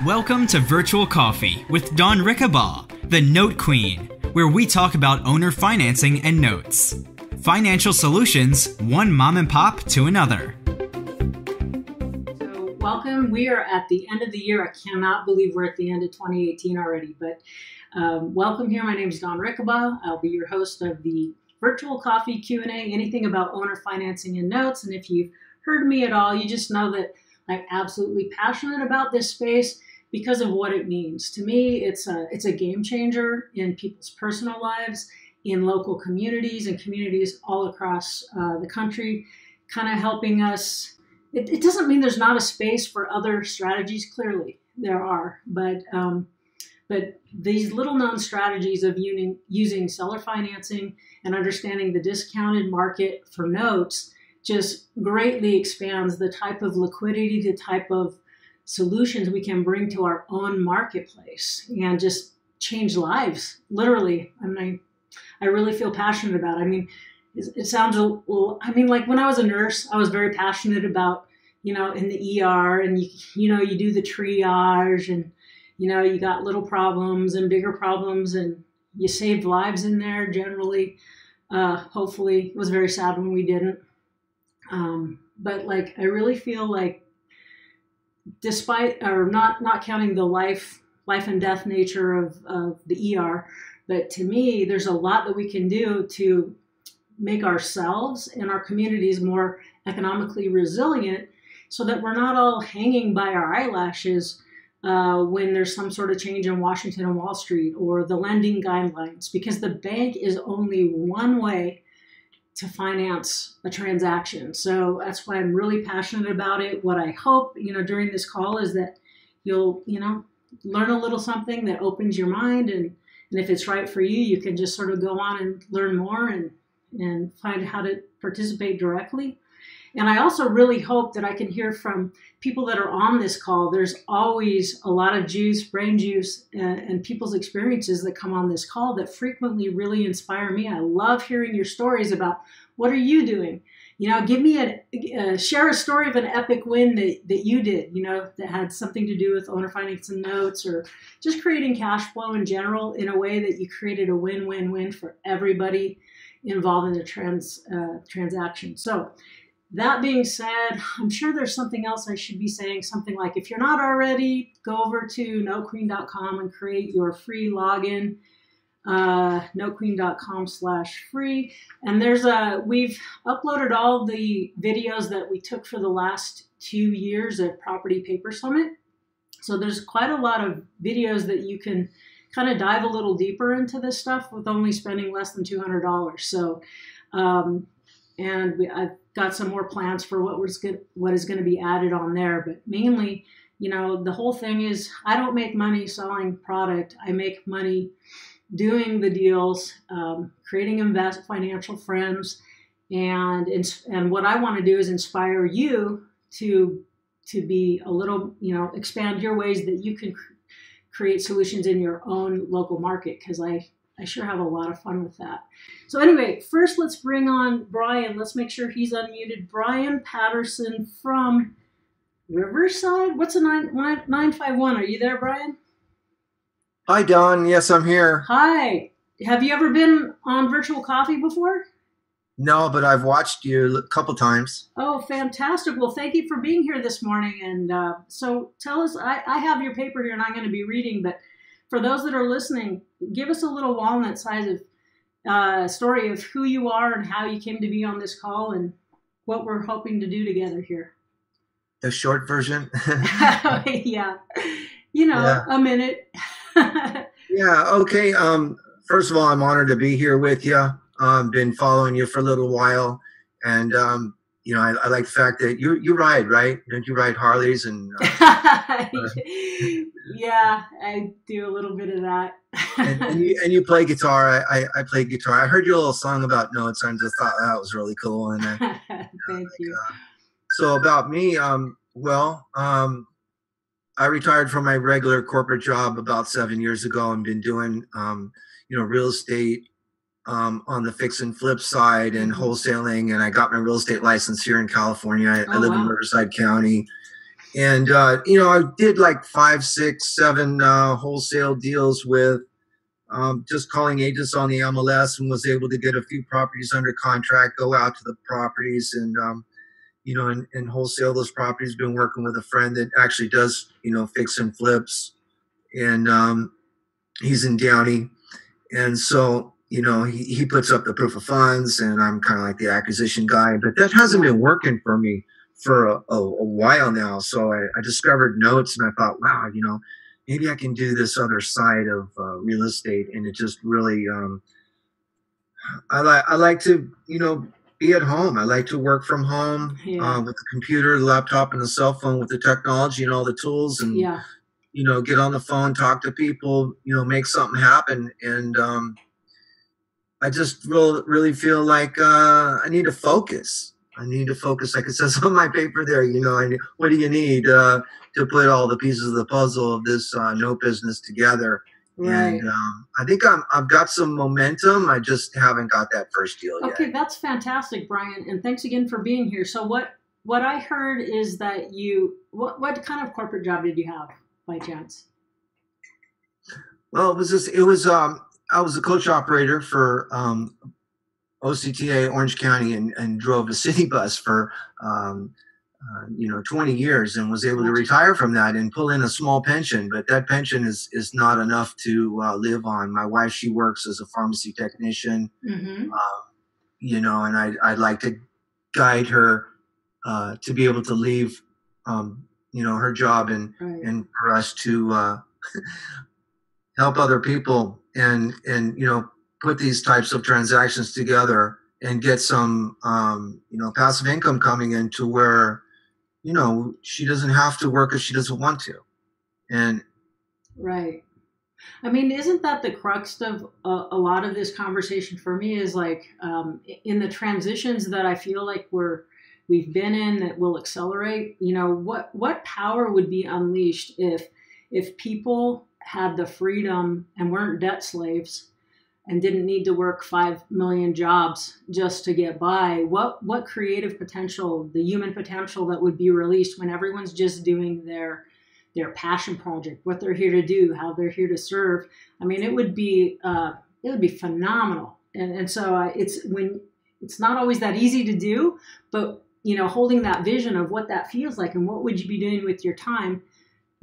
Welcome to Virtual Coffee with Dawn Rickabaugh, the Note Queen, where we talk about owner financing and notes. Financial solutions, one mom and pop to another. So welcome. We are at the end of the year. I cannot believe we're at the end of 2018 already, but welcome here. My name is Dawn Rickabaugh. I'll be your host of the Virtual Coffee Q&A, anything about owner financing and notes. And if you've heard me at all, you just know that I'm absolutely passionate about this space because of what it means. To me, it's a game changer in people's personal lives, in local communities and communities all across the country, kind of helping us. It doesn't mean there's not a space for other strategies. Clearly, there are, but these little known strategies of using seller financing and understanding the discounted market for notes just greatly expands the type of liquidity, the type of solutions we can bring to our own marketplace and just change lives, literally. I mean, I really feel passionate about it. I mean, it sounds a little, like when I was a nurse, I was very passionate about, in the ER and, you do the triage and, you got little problems and bigger problems and you saved lives in there generally. Hopefully, it was very sad when we didn't. But I really feel like despite or not counting the life and death nature of the ER, but to me, there's a lot that we can do to make ourselves and our communities more economically resilient so that we're not all hanging by our eyelashes when there's some sort of change in Washington and Wall Street or the lending guidelines, because the bank is only one way to finance a transaction. So that's why I'm really passionate about it. What I hope, during this call is that you'll, learn a little something that opens your mind. And if it's right for you, you can just sort of go on and learn more and find how to participate directly. And I also really hope that I can hear from people that are on this call. There's always a lot of juice, brain juice, and people's experiences that come on this call that frequently really inspire me. I love hearing your stories about what are you doing? Give me share a story of an epic win that you did, that had something to do with owner finance and notes or just creating cash flow in general in a way that you created a win-win-win for everybody involved in the transaction. So that being said, I'm sure there's something else I should be saying, something like, if you're not already, go over to notequeen.com and create your free login, notequeen.com/free. And we've uploaded all the videos that we took for the last 2 years of Property Paper Summit. So there's quite a lot of videos that you can kind of dive a little deeper into this stuff with only spending less than $200. So, I've got some more plans for what is going to be added on there. But mainly, the whole thing is I don't make money selling product. I make money doing the deals, creating financial friends. And what I want to do is inspire you to be a little, expand your ways that you can create solutions in your own local market, because I sure have a lot of fun with that. So anyway, first let's bring on Brian. Let's make sure he's unmuted. Brian Patterson from Riverside. What's a 951? Are you there, Brian? Hi, Don. Yes, I'm here. Hi. Have you ever been on Virtual Coffee before? No, but I've watched you a couple times. Oh, fantastic. Well, thank you for being here this morning. And so tell us, I have your paper here and I'm going to be reading, but for those that are listening, give us a little walnut-sized story of who you are and how you came to be on this call and what we're hoping to do together here. The short version? Yeah. A minute. Yeah, okay. First of all, I'm honored to be here with you. I've been following you for a little while. And, I like the fact that you ride, right? Don't you ride Harleys? And yeah, I do a little bit of that. and you play guitar. I play guitar. I heard your little song about notes. I just thought that was really cool. And Thank you. So about me, I retired from my regular corporate job about 7 years ago and been doing, real estate on the fix and flip side and wholesaling. And I got my real estate license here in California. I live in Riverside County. And, I did like 5, 6, 7 wholesale deals with just calling agents on the MLS, and was able to get a few properties under contract, go out to the properties and, and wholesale those properties. Been working with a friend that actually does, fix and flips. And he's in Downey. And so, he puts up the proof of funds, and I'm kind of like the acquisition guy. But that hasn't been working for me for a while now. So I discovered notes, and I thought, wow, maybe I can do this other side of real estate. And it just really, I like to, be at home. I like to work from home with the computer, the laptop, and the cell phone, with the technology and all the tools, and get on the phone, talk to people, make something happen. And I just really feel like I need to focus. Like it says on my paper there. What do you need to put all the pieces of the puzzle of this note business together? Right. And I think I've got some momentum. I just haven't got that first deal yet. Okay, that's fantastic, Brian, and thanks again for being here. So what I heard is that what kind of corporate job did you have by chance? Well, I was a coach operator for OCTA Orange County, and drove a city bus for 20 years, and was able to retire from that and pull in a small pension. But that pension is not enough to live on. My wife, she works as a pharmacy technician, and I'd like to guide her to be able to leave, her job, and for us to help other people and put these types of transactions together and get some, passive income coming in, to where, she doesn't have to work if she doesn't want to. And right. I mean, isn't that the crux of a lot of this conversation for me, is like, in the transitions that I feel like we've been in that will accelerate, what power would be unleashed if people had the freedom and weren't debt slaves and didn't need to work 5 million jobs just to get by? What creative potential, the human potential that would be released when everyone's just doing their passion project, what they're here to do, how they're here to serve. I mean, it would be phenomenal. And so it's not always that easy to do, but holding that vision of what that feels like, and what would you be doing with your time,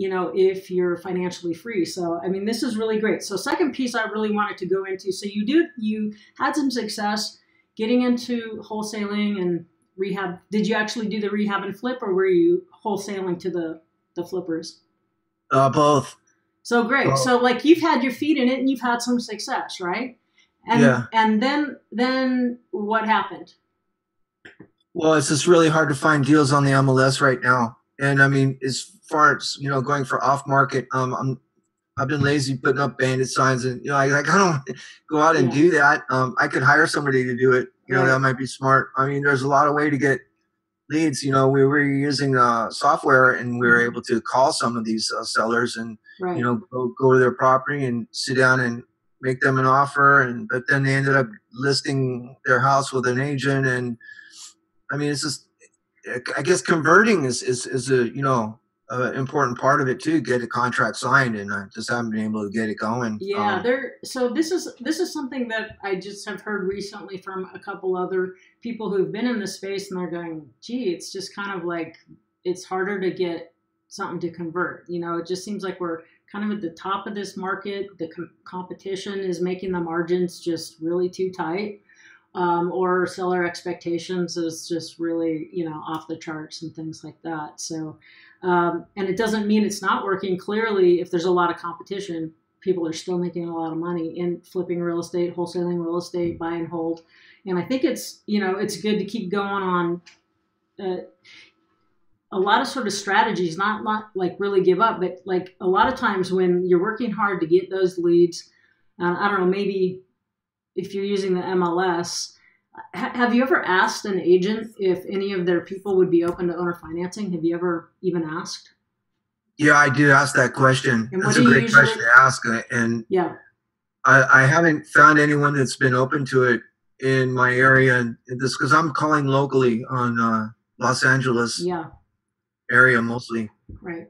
if you're financially free. So, I mean, this is really great. So second piece I really wanted to go into. So you had some success getting into wholesaling and rehab. Did you actually do the rehab and flip, or were you wholesaling to the flippers? Both. So great. Both. So like, you've had your feet in it and you've had some success, right? And then what happened? Well, it's just really hard to find deals on the MLS right now. And I mean, as far as, going for off market, I've been lazy putting up bandit signs, and, I don't go out and do that. I could hire somebody to do it. That might be smart. I mean, there's a lot of way to get leads. We were using software, and we were able to call some of these sellers and, go to their property and sit down and make them an offer. But then they ended up listing their house with an agent. And I mean, it's just, I guess converting is a important part of it too. Get a contract signed, and I just haven't been able to get it going. Yeah, so this is something that I just have heard recently from a couple other people who've been in the space, and they're going, gee, it's just kind of like, it's harder to get something to convert. It just seems like we're kind of at the top of this market. The competition is making the margins just really too tight. Or seller expectations is just really, off the charts and things like that. So, and it doesn't mean it's not working. Clearly, if there's a lot of competition, people are still making a lot of money in flipping real estate, wholesaling real estate, buy and hold. And I think it's, it's good to keep going on a lot of sort of strategies, not like really give up, but like a lot of times when you're working hard to get those leads, I don't know, maybe if you're using the MLS, have you ever asked an agent if any of their people would be open to owner financing? Have you ever even asked? Yeah, I do ask that question. That's a great question to ask. And I haven't found anyone that's been open to it in my area. And this because I'm calling locally on Los Angeles area mostly. Right.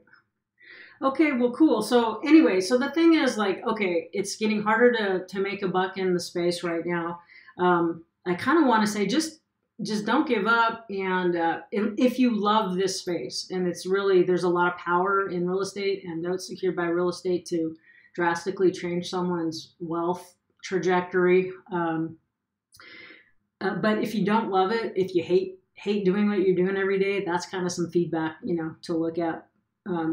Okay, well, cool. So anyway, so the thing is like, okay, it's getting harder to make a buck in the space right now. I kind of want to say just don't give up. And if you love this space, and it's really, there's a lot of power in real estate and notes secured by real estate to drastically change someone's wealth trajectory. But if you don't love it, if you hate doing what you're doing every day, that's kind of some feedback, to look at.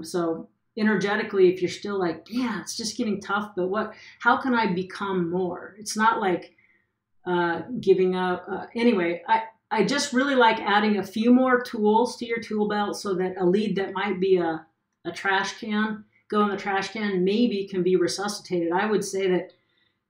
So energetically, if you're still like, yeah, it's just getting tough, but how can I become more? It's not like giving up. Anyway, I just really like adding a few more tools to your tool belt so that a lead that might be a trash can, go in the trash can, maybe can be resuscitated. I would say that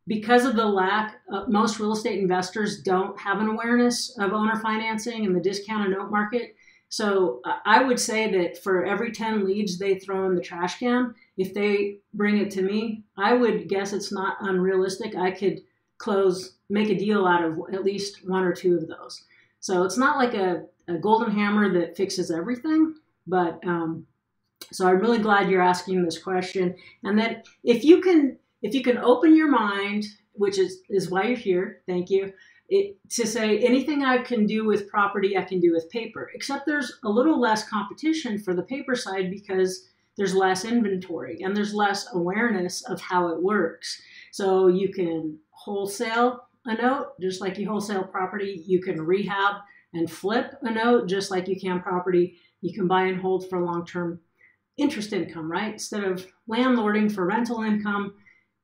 because of the lack, most real estate investors don't have an awareness of owner financing and the discounted note market. So I would say that for every 10 leads they throw in the trash can, if they bring it to me, I would guess it's not unrealistic. I could make a deal out of at least one or two of those. So it's not like a golden hammer that fixes everything, but so I'm really glad you're asking this question. And that if you can open your mind, which is why you're here, thank you, to say anything I can do with property, I can do with paper, except there's a little less competition for the paper side because there's less inventory and there's less awareness of how it works. So you can wholesale a note, just like you wholesale property. You can rehab and flip a note, just like you can property. You can buy and hold for long-term interest income, right? Instead of landlording for rental income,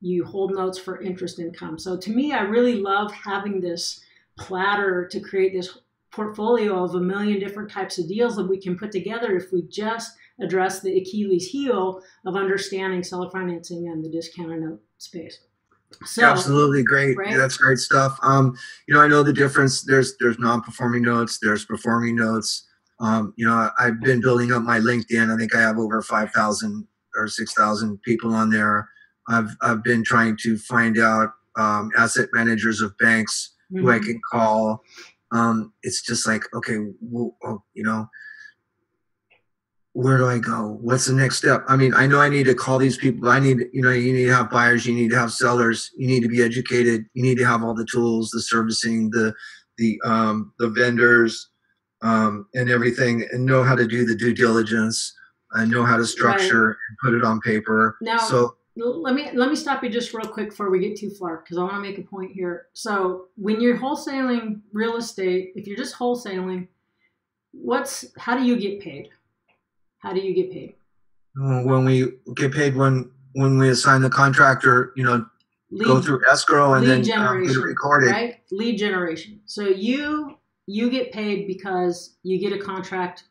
you hold notes for interest income. So to me, I really love having this platter to create this portfolio of a million different types of deals that we can put together if we just address the Achilles heel of understanding seller financing and the discounted note space. So, absolutely great. Right? Yeah, that's great stuff. I know the difference. There's non-performing notes, there's performing notes. I've been building up my LinkedIn. I think I have over 5,000 or 6,000 people on there. I've been trying to find out asset managers of banks who I can call. It's just like, okay, where do I go? What's the next step? I mean, I know I need to call these people. I need, you need to have buyers, you need to have sellers, you need to be educated, you need to have all the tools, the servicing, the vendors, and everything, and know how to do the due diligence and know how to structure and put it on paper. Now, so let me stop you just real quick before we get too far, because I want to make a point here. So when you're wholesaling real estate, if you're just wholesaling, how do you get paid? How do you get paid? When we get paid, when we assign the contractor, go through escrow and then get it recorded. Right? Lead generation. So you get paid because you get a contract,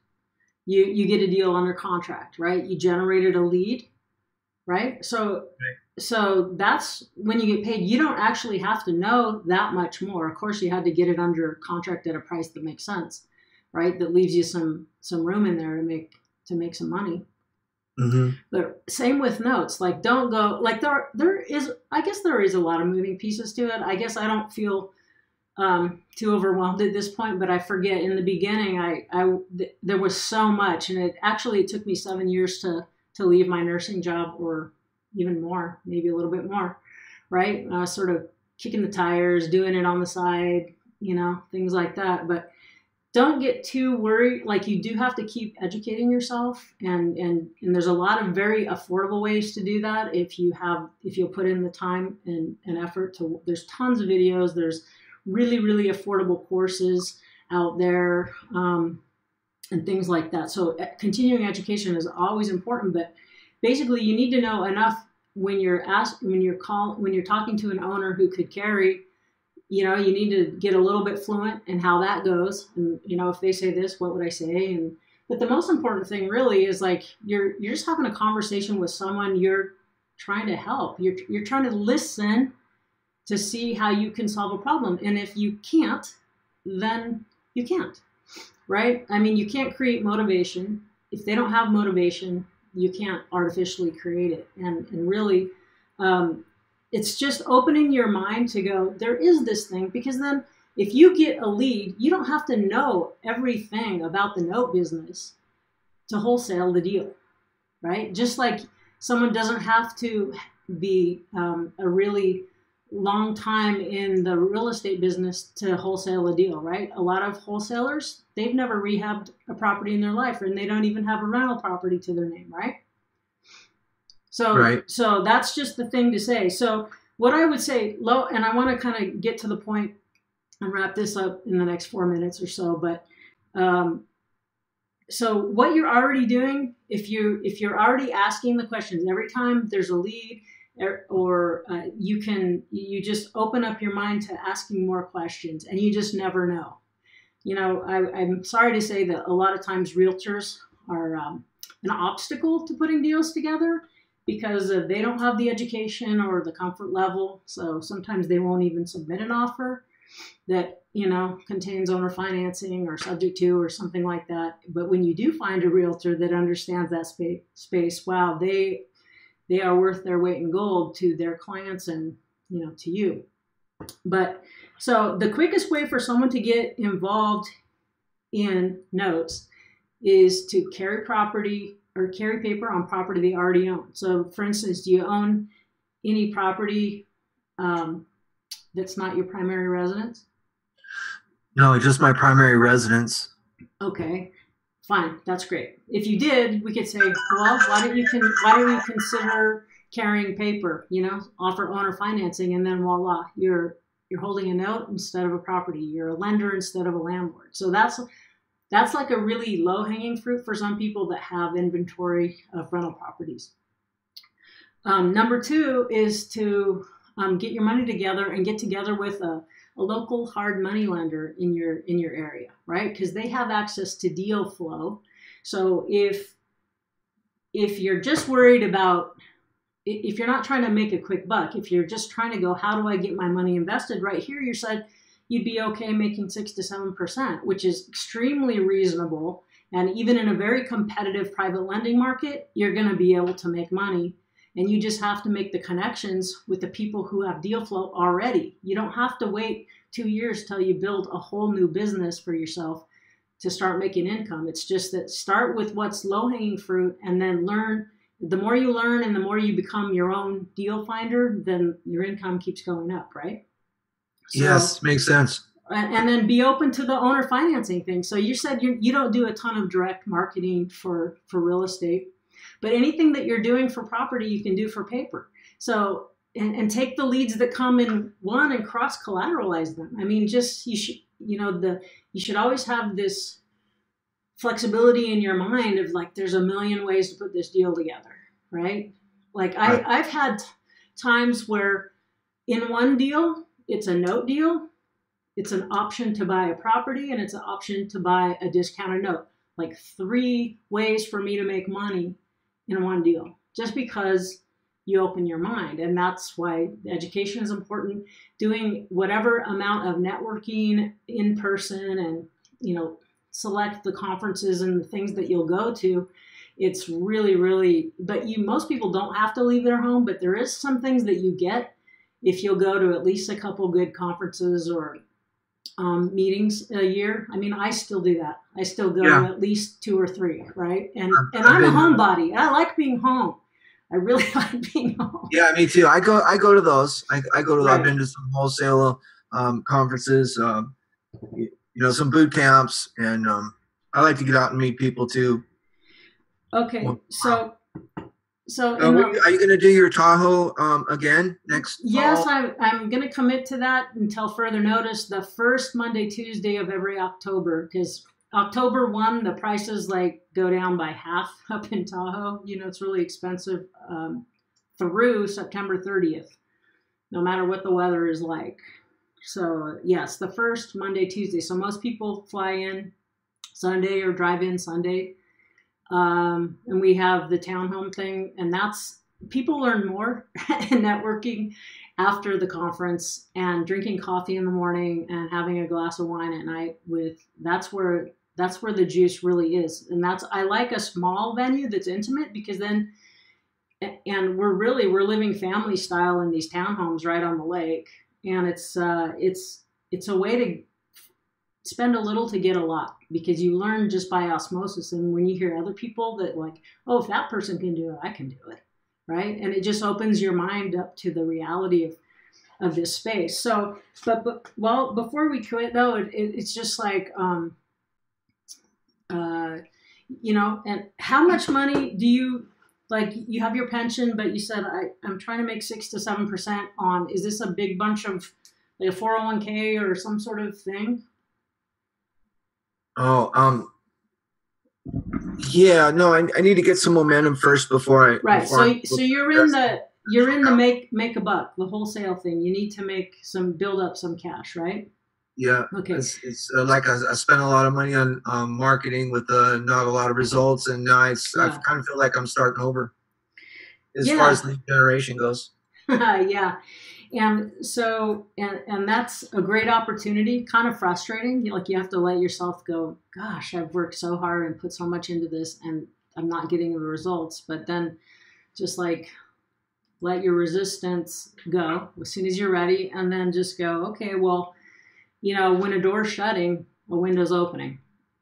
you get a deal under contract, right? You generated a lead, right? So that's when you get paid. You don't actually have to know that much more. Of course, you had to get it under contract at a price that makes sense, right? That leaves you some room in there to make some money. But same with notes. Like, don't go like there is. I guess there is a lot of moving pieces to it. I guess I don't feel too overwhelmed at this point, but I forget in the beginning, there was so much, and it took me 7 years to leave my nursing job, or even more, maybe a little bit more, right? I was sort of kicking the tires, doing it on the side, things like that. But don't get too worried. Like, you do have to keep educating yourself, and there's a lot of very affordable ways to do that if you'll put in the time and effort to. There's tons of videos. There's really, really affordable courses out there, and things like that. So continuing education is always important, but basically you need to know enough when you're talking to an owner who could carry. You need to get a little bit fluent in how that goes. And, if they say this, what would I say? But the most important thing really is, like, you're just having a conversation with someone you're trying to help. You're trying to listen to see how you can solve a problem. And if you can't, then you can't, right? I mean, you can't create motivation. If they don't have motivation, you can't artificially create it. And really, it's just opening your mind to go, there is this thing, because then if you get a lead, you don't have to know everything about the note business to wholesale the deal, right? Just like someone doesn't have to be a really long time in the real estate business to wholesale a deal, right? A lot of wholesalers, they've never rehabbed a property in their life, and they don't even have a rental property to their name, right? So that's just the thing to say. So what I would say, and I want to kind of get to the point and wrap this up in the next 4 minutes or so, but so what you're already doing, if you're already asking the questions every time there's a lead, or you just open up your mind to asking more questions, and you just never know. You know, I'm sorry to say that a lot of times realtors are an obstacle to putting deals together because they don't have the education or the comfort level. So sometimes they won't even submit an offer that, you know, contains owner financing or subject to or something like that. But when you do find a realtor that understands that space, wow, they are worth their weight in gold to their clients and, you know, to you. But so the quickest way for someone to get involved in notes is to carry property or carry paper on property they already own. So for instance, do you own any property that's not your primary residence? No, just my primary residence. Okay, fine, that's great. If you did, we could say, well, why don't you consider carrying paper? You know, offer owner financing, and then voila, you're holding a note instead of a property. You're a lender instead of a landlord. So that's like a really low-hanging fruit for some people that have inventory of rental properties. Number two is to get your money together and get together with a local hard money lender in your area, right? Because they have access to deal flow. So if you're just worried about, if you're not trying to make a quick buck, if you're just trying to go, how do I get my money invested? Right here, you said you'd be okay making 6 to 7%, which is extremely reasonable. And even in a very competitive private lending market, you're going to be able to make money. And you just have to make the connections with the people who have deal flow already. You don't have to wait 2 years till you build a whole new business for yourself to start making income. It's just that start with what's low-hanging fruit and then learn. The more you learn and the more you become your own deal finder, then your income keeps going up, right? So, yes, makes sense. And then be open to the owner financing thing. So you said you don't do a ton of direct marketing for real estate. But anything that you're doing for property, you can do for paper. So, and take the leads that come in one and cross collateralize them. I mean, you should always have this flexibility in your mind of like, there's a million ways to put this deal together, right? Like I've had times where in one deal, it's a note deal, it's an option to buy a property, and it's an option to buy a discounted note. Like 3 ways for me to make money in one deal, just because you open your mind. And that's why education is important. Doing whatever amount of networking in person and, you know, select the conferences and the things that you'll go to. It's really, really, but most people don't have to leave their home, but there is some things that you get if you'll go to at least a couple good conferences or meetings a year. I mean, I still do that. I still go to at least 2 or 3, right? And I'm a homebody. I like being home. I really like being home. Yeah, me too. I go to those. I go to. Right. I've been to some wholesale conferences. Some boot camps, and I like to get out and meet people too. Okay, so are you going to do your Tahoe again next? Yes, I'm going to commit to that until further notice. The first Monday, Tuesday of every October, because October 1, the prices go down by half up in Tahoe. You know, it's really expensive through September 30th, no matter what the weather is like. So yes, the first Monday, Tuesday. So most people fly in Sunday or drive in Sunday. And we have the townhome thing, and people learn more in networking after the conference and drinking coffee in the morning and having a glass of wine at night that's where the juice really is. And I like a small venue that's intimate, because then, and we're living family style in these townhomes right on the lake. And it's a way spend a little to get a lot, because you learn just by osmosis. And when you hear other people that like, oh, if that person can do it, I can do it, right? And it just opens your mind up to the reality of this space. So, but well, before we quit though, it's just like, you know, and how much money do you, like, you have your pension, but you said I'm trying to make 6 to 7% on, is this a big bunch of like a 401k or some sort of thing? Oh, yeah, no, I need to get some momentum first before I. Right. Before So you're in the make a buck, the wholesale thing. You need to build up some cash, right? Yeah. Okay. It's like I spent a lot of money on marketing with not a lot of results, and now I kind of feel like I'm starting over as far as lead generation goes. Yeah. And so, and that's a great opportunity, kind of frustrating. Like, you have to let yourself go, gosh, I've worked so hard and put so much into this and I'm not getting the results. But then just like, let your resistance go as soon as you're ready. And then just go, okay, well, you know, when a door's shutting, a window's opening.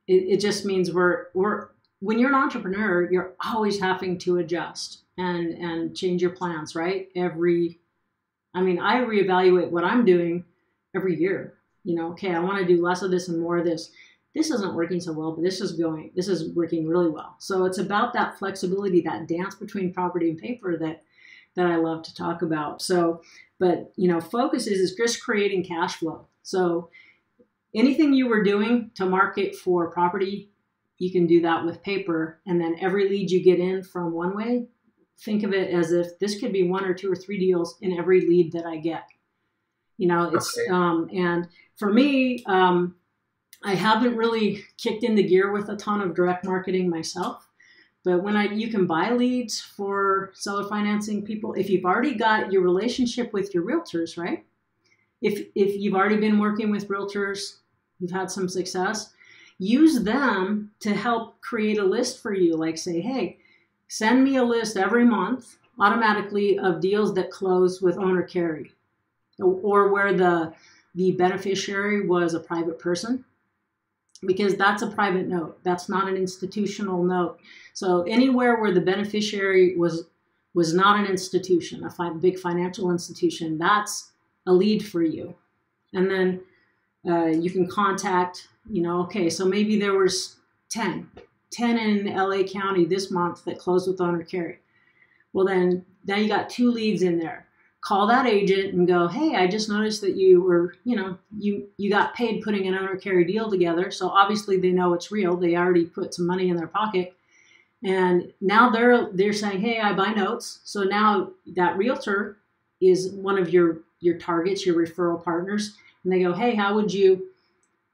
It just means when you're an entrepreneur, you're always having to adjust and change your plans, right? I reevaluate what I'm doing every year. You know, okay, I want to do less of this and more of this. This isn't working so well, but this is working really well. So it's about that flexibility, that dance between property and paper that I love to talk about. So, but, you know, focus is just creating cash flow. So anything you were doing to market for property, you can do that with paper. And then every lead you get in from one way, think of it as if this could be 1 or 2 or 3 deals in every lead that I get. You know, it's, okay. And for me, I haven't really kicked into gear with a ton of direct marketing myself, but you can buy leads for seller financing people. If you've already got your relationship with your realtors, right? If you've already been working with realtors, you've had some success, use them to help create a list for you. Like, say, hey, send me a list every month automatically of deals that close with owner carry, or where the beneficiary was a private person, because that's a private note. That's not an institutional note. So anywhere where the beneficiary was not an institution, a big financial institution, that's a lead for you. And then you can contact, you know, okay, so maybe there was 10 in LA County this month that closed with owner carry. Well, then now you got 2 leads in there. Call that agent and go, hey, I just noticed that you were, you know, you got paid putting an owner carry deal together. So obviously they know it's real. They already put some money in their pocket. And now they're saying, hey, I buy notes. So now that realtor is one of your targets, your referral partners. And they go, hey, how would you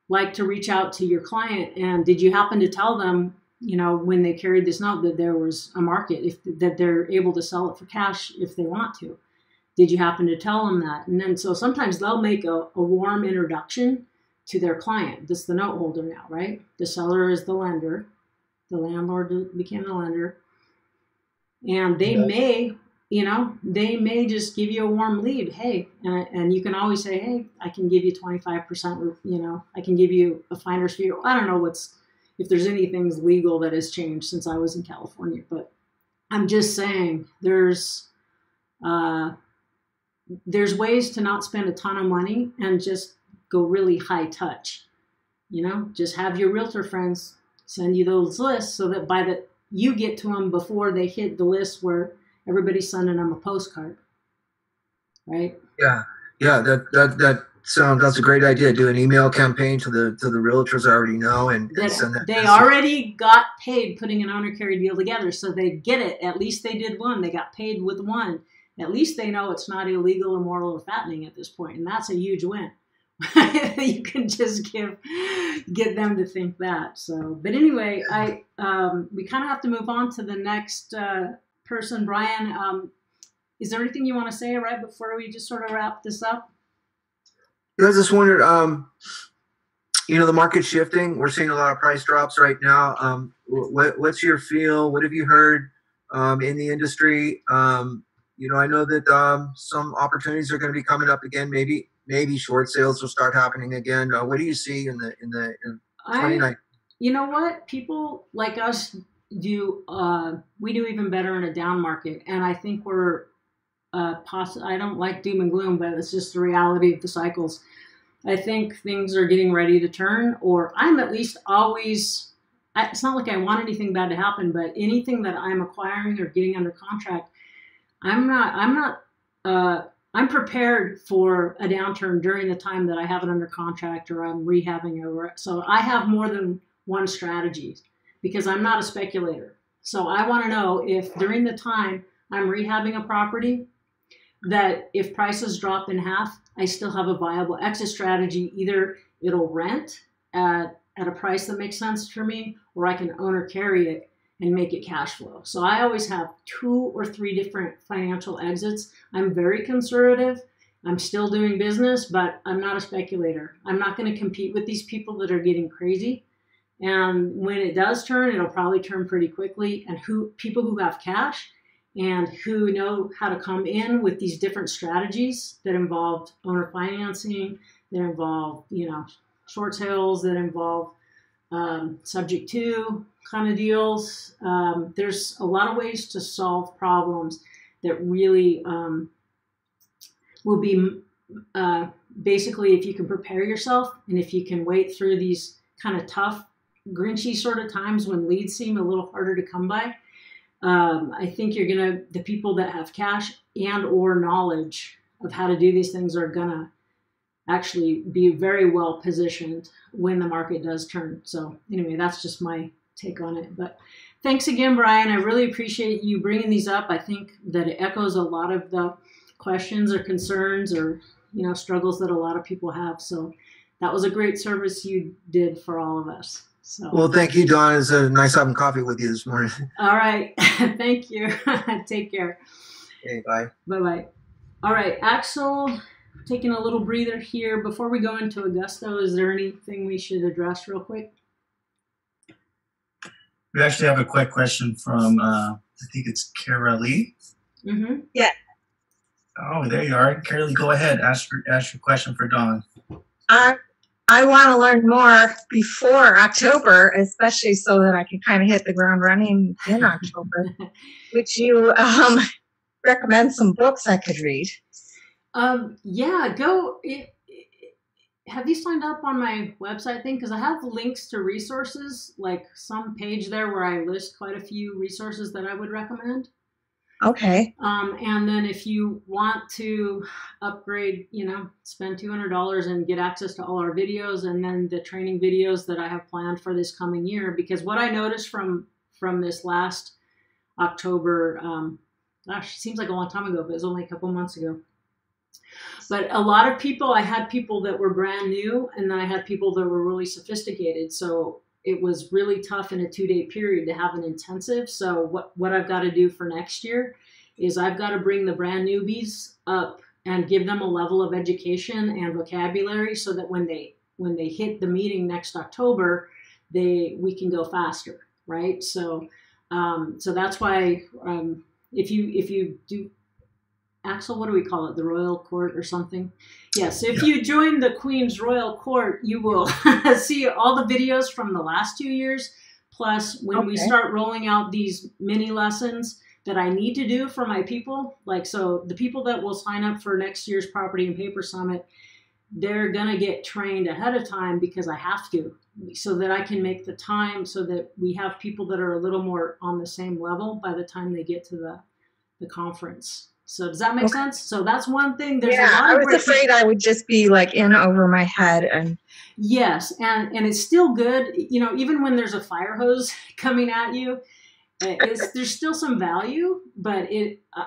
like to reach out to your client? And did you happen to tell them, you know, when they carried this note, that there was a market, that they're able to sell it for cash if they want to? Did you happen to tell them that? And then so sometimes they'll make a warm introduction to their client. This is the note holder now, right? The seller is the lender. The landlord became the lender. And they may, you know, they may just give you a warm lead. Hey, and you can always say, hey, I can give you 25%, you know, I can give you a finder's fee. I don't know if there's anything legal that has changed since I was in California, but I'm just saying there's ways to not spend a ton of money and just go really high touch. You know, just have your realtor friends send you those lists so that you get to them before they hit the list where everybody's sending them a postcard, right? Yeah, that's a great idea. Do an email campaign to the realtors I already know, and send that. They already got paid putting an owner carry deal together, so they get it. At least they did one. They got paid with one. At least they know it's not illegal, immoral, or fattening at this point, and that's a huge win. You can just get them to think that. So, but anyway, we kind of have to move on to the next person. Brian, is there anything you want to say right before we just sort of wrap this up? I just wondered, you know, the market's shifting. We're seeing a lot of price drops right now. What's your feel? What have you heard in the industry? You know, I know that some opportunities are going to be coming up again, maybe maybe short sales will start happening again. What do you see in 29? You know what? People like us do, we do even better in a down market. And I think we're, I don't like doom and gloom, but it's just the reality of the cycles. I think things are getting ready to turn, or I'm at least always, it's not like I want anything bad to happen, but anything that I'm acquiring or getting under contract, I'm prepared for a downturn during the time that I have it under contract or I'm rehabbing over it. So I have more than one strategy because I'm not a speculator. So I want to know if during the time I'm rehabbing a property, that if prices drop in half, I still have a viable exit strategy. Either it'll rent at a price that makes sense for me, or I can own or carry it and make it cash flow. So I always have 2 or 3 different financial exits. I'm very conservative. I'm still doing business, but I'm not a speculator. I'm not going to compete with these people that are getting crazy. And when it does turn, it'll probably turn pretty quickly. And people who have cash and who know how to come in with these different strategies that involve owner financing, that involve, short sales, that involve subject to kind of deals. There's a lot of ways to solve problems that really will be basically, if you can prepare yourself and if you can wait through these kind of tough, grinchy sort of times when leads seem a little harder to come by. I think the people that have cash and or knowledge of how to do these things are gonna actually be very well positioned when the market does turn. So anyway, that's just my take on it. But thanks again, Brian. I really appreciate you bringing these up. I think that it echoes a lot of the questions or concerns or, struggles that a lot of people have. So that was a great service you did for all of us. So. Well, thank you, Dawn. It's nice having coffee with you this morning. All right. Thank you. Take care. Okay, bye. Bye-bye. All right, Axel, taking a little breather here. Before we go into Agusto, is there anything we should address real quick? We actually have a quick question from, I think it's Kara Lee. Mm-hmm. Yeah. Oh, there you are. Kara Lee, go ahead. Ask your question for Dawn. I want to learn more before October, especially so that I can kind of hit the ground running in October. Would you recommend some books I could read? Yeah, go. Have you signed up on my website thing? Because I have links to resources, like some page there where I list quite a few resources that I would recommend. Okay. And then if you want to upgrade, spend $200 and get access to all our videos and then the training videos that I have planned for this coming year. Because what I noticed from this last October, it seems like a long time ago, but it was only a couple months ago. But a lot of people, I had people that were brand new, and then I had people that were really sophisticated. So it was really tough in a 2-day period to have an intensive. So what I've got to do for next year is I've got to bring the brand newbies up and give them a level of education and vocabulary so that when they hit the meeting next October, we can go faster, right? So that's why if you do, Axel, what do we call it? The Royal Court or something? Yes. If you join the Queen's Royal Court, you will see all the videos from the last 2 years. Plus, when we start rolling out these mini lessons that I need to do for my people, so the people that will sign up for next year's Property and Paper Summit, they're going to get trained ahead of time because I have to, so that I can make the time so that we have people that are a little more on the same level by the time they get to the conference. So does that make sense? So that's one thing. There's a lot I was afraid I would just be in over my head. And yes, and it's still good. Even when there's a fire hose coming at you, there's still some value. But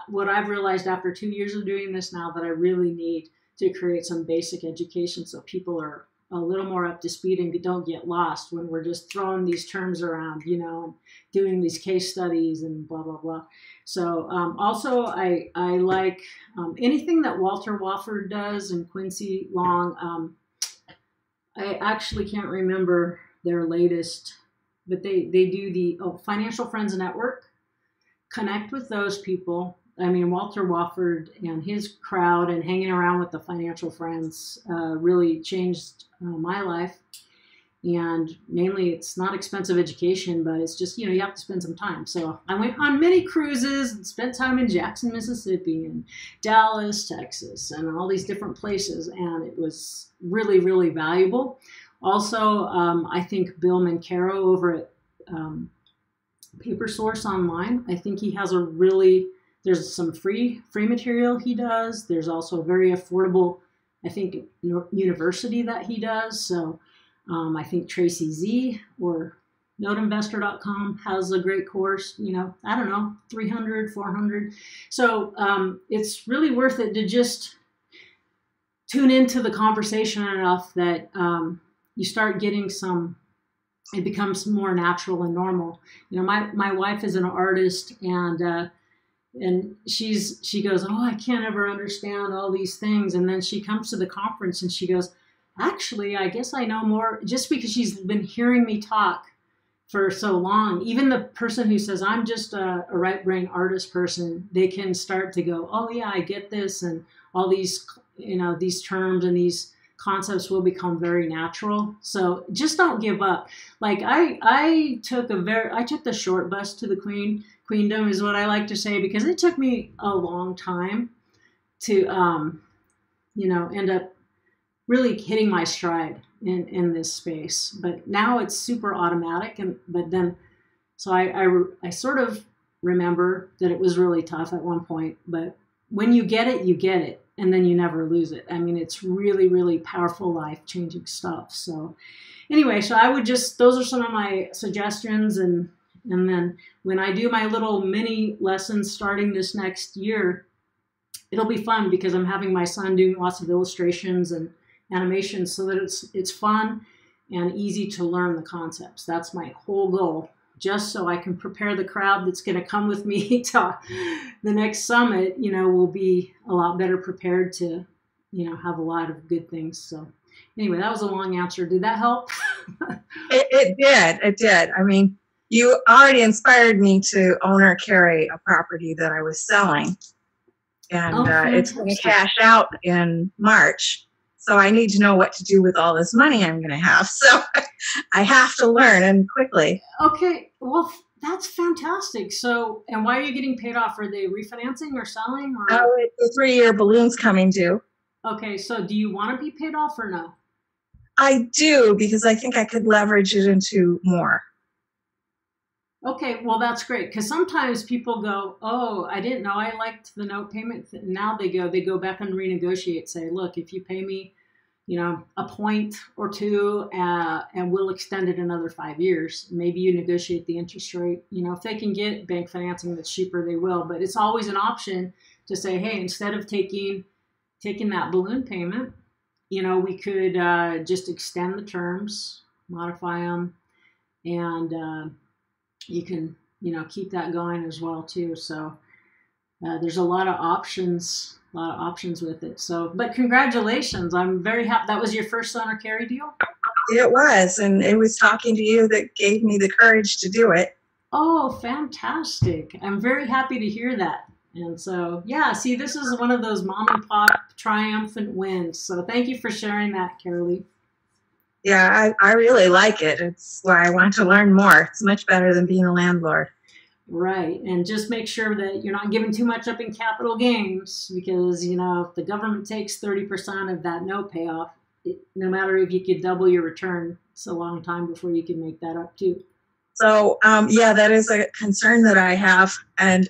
what I've realized after 2 years of doing this now, that I really need to create some basic education so people are a little more up to speed and don't get lost when we're just throwing these terms around, and doing these case studies and blah, blah, blah. So also I like anything that Walter Wofford does and Quincy Long. I actually can't remember their latest, but they do the Financial Friends Network. Connect with those people. I mean, Walter Wofford and his crowd and hanging around with the financial friends really changed my life. And mainly, it's not expensive education, but it's just, you have to spend some time. So I went on many cruises and spent time in Jackson, Mississippi, and Dallas, Texas, and all these different places. And it was really, really valuable. Also, I think Bill Mancaro over at Paper Source Online, I think he has there's some free material he does. There's also a very affordable, I think, university that he does. So I think Tracy Z or noteinvestor.com has a great course, I don't know, 300, 400. So it's really worth it to just tune into the conversation enough that you start getting it becomes more natural and normal. My wife is an artist, and she goes, oh, I can't ever understand all these things. And then she comes to the conference and she goes, actually, I guess I know more, just because she's been hearing me talk for so long. Even the person who says, I'm just a right brain artist person, they can start to go, oh yeah, I get this. And all these, these terms and these concepts will become very natural. So just don't give up. Like I took the short bus to the queendom is what I like to say, because it took me a long time to, end up really hitting my stride in this space. But now it's super automatic. So I sort of remember that it was really tough at one point, but when you get it, you get it. And then you never lose it. I mean, it's really, really powerful, life-changing stuff. So anyway, those are some of my suggestions. And then when I do my little mini lessons starting this next year, it'll be fun because I'm having my son doing lots of illustrations and animations so that it's fun and easy to learn the concepts. That's my whole goal, just so I can prepare the crowd that's going to come with me to the next summit, will be a lot better prepared to, have a lot of good things. So anyway, that was a long answer. Did that help? It did. I mean, you already inspired me to own or carry a property that I was selling. And it's going to cash out in March. So I need to know what to do with all this money I'm going to have. So I have to learn, and quickly. Okay. Well, that's fantastic. So, and why are you getting paid off? Are they refinancing or selling? Or? Oh, the 3-year balloon's coming due. Okay. So do you want to be paid off or no? I do, because I think I could leverage it into more. Okay, well, that's great, because sometimes people go, oh, I didn't know I liked the note payment. Now they go back and renegotiate, say, look, if you pay me, a point or two, and we'll extend it another 5 years. Maybe you negotiate the interest rate. If they can get bank financing that's cheaper, they will. But it's always an option to say, hey, instead of taking that balloon payment, we could just extend the terms, modify them, and you can, keep that going as well too. So there's a lot of options with it. So, but congratulations. I'm very happy. That was your first owner carry deal? It was. And it was talking to you that gave me the courage to do it. Oh, fantastic. I'm very happy to hear that. And so, yeah, see, this is one of those mom and pop triumphant wins. So thank you for sharing that, Carolee. Yeah, I really like it. It's why I want to learn more. It's much better than being a landlord. Right. And just make sure that you're not giving too much up in capital gains, because, if the government takes 30% of that note payoff, no matter if you could double your return, it's a long time before you can make that up too. So, yeah, that is a concern that I have. And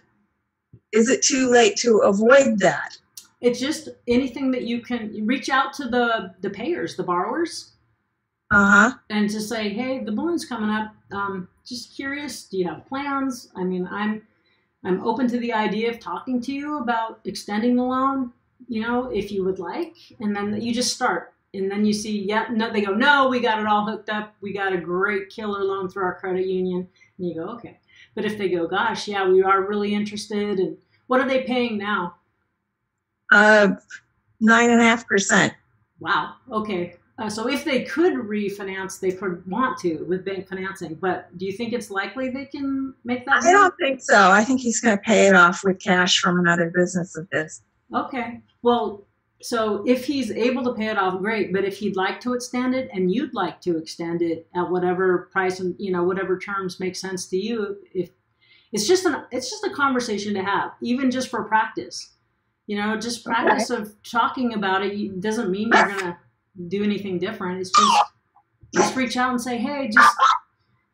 is it too late to avoid that? It's just anything that you can reach out to the payers, the borrowers. And to say, hey, the balloon's coming up. Just curious, do you have plans? I mean, I'm open to the idea of talking to you about extending the loan, if you would like. And then you just start. And then you see, they go, no, we got it all hooked up. We got a great killer loan through our credit union. And you go, okay. But if they go, gosh, yeah, we are really interested. And what are they paying now? 9.5%. Wow. Okay. So if they could refinance, they could want to with bank financing. But do you think it's likely they can make that? I don't think so. I think he's going to pay it off with cash from another business of his. Okay. Well, so if he's able to pay it off, great. But if he'd like to extend it and you'd like to extend it at whatever price and whatever terms make sense to you, if it's just a conversation to have, even just for practice. Just practice of talking about it doesn't mean you're gonna do anything different. It's just reach out and say, hey,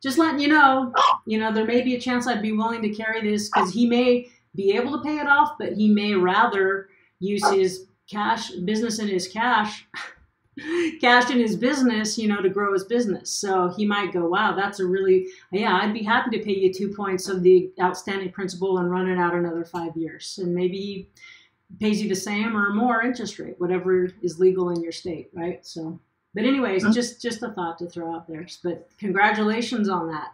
just letting you know, there may be a chance I'd be willing to carry this, because he may be able to pay it off, but he may rather use his cash in his business, to grow his business. So he might go, wow, that's I'd be happy to pay you 2 points of the outstanding principal and run it out another 5 years. And maybe he pays you the same or more interest rate, whatever is legal in your state, right? So, but anyways, just a thought to throw out there. But congratulations on that.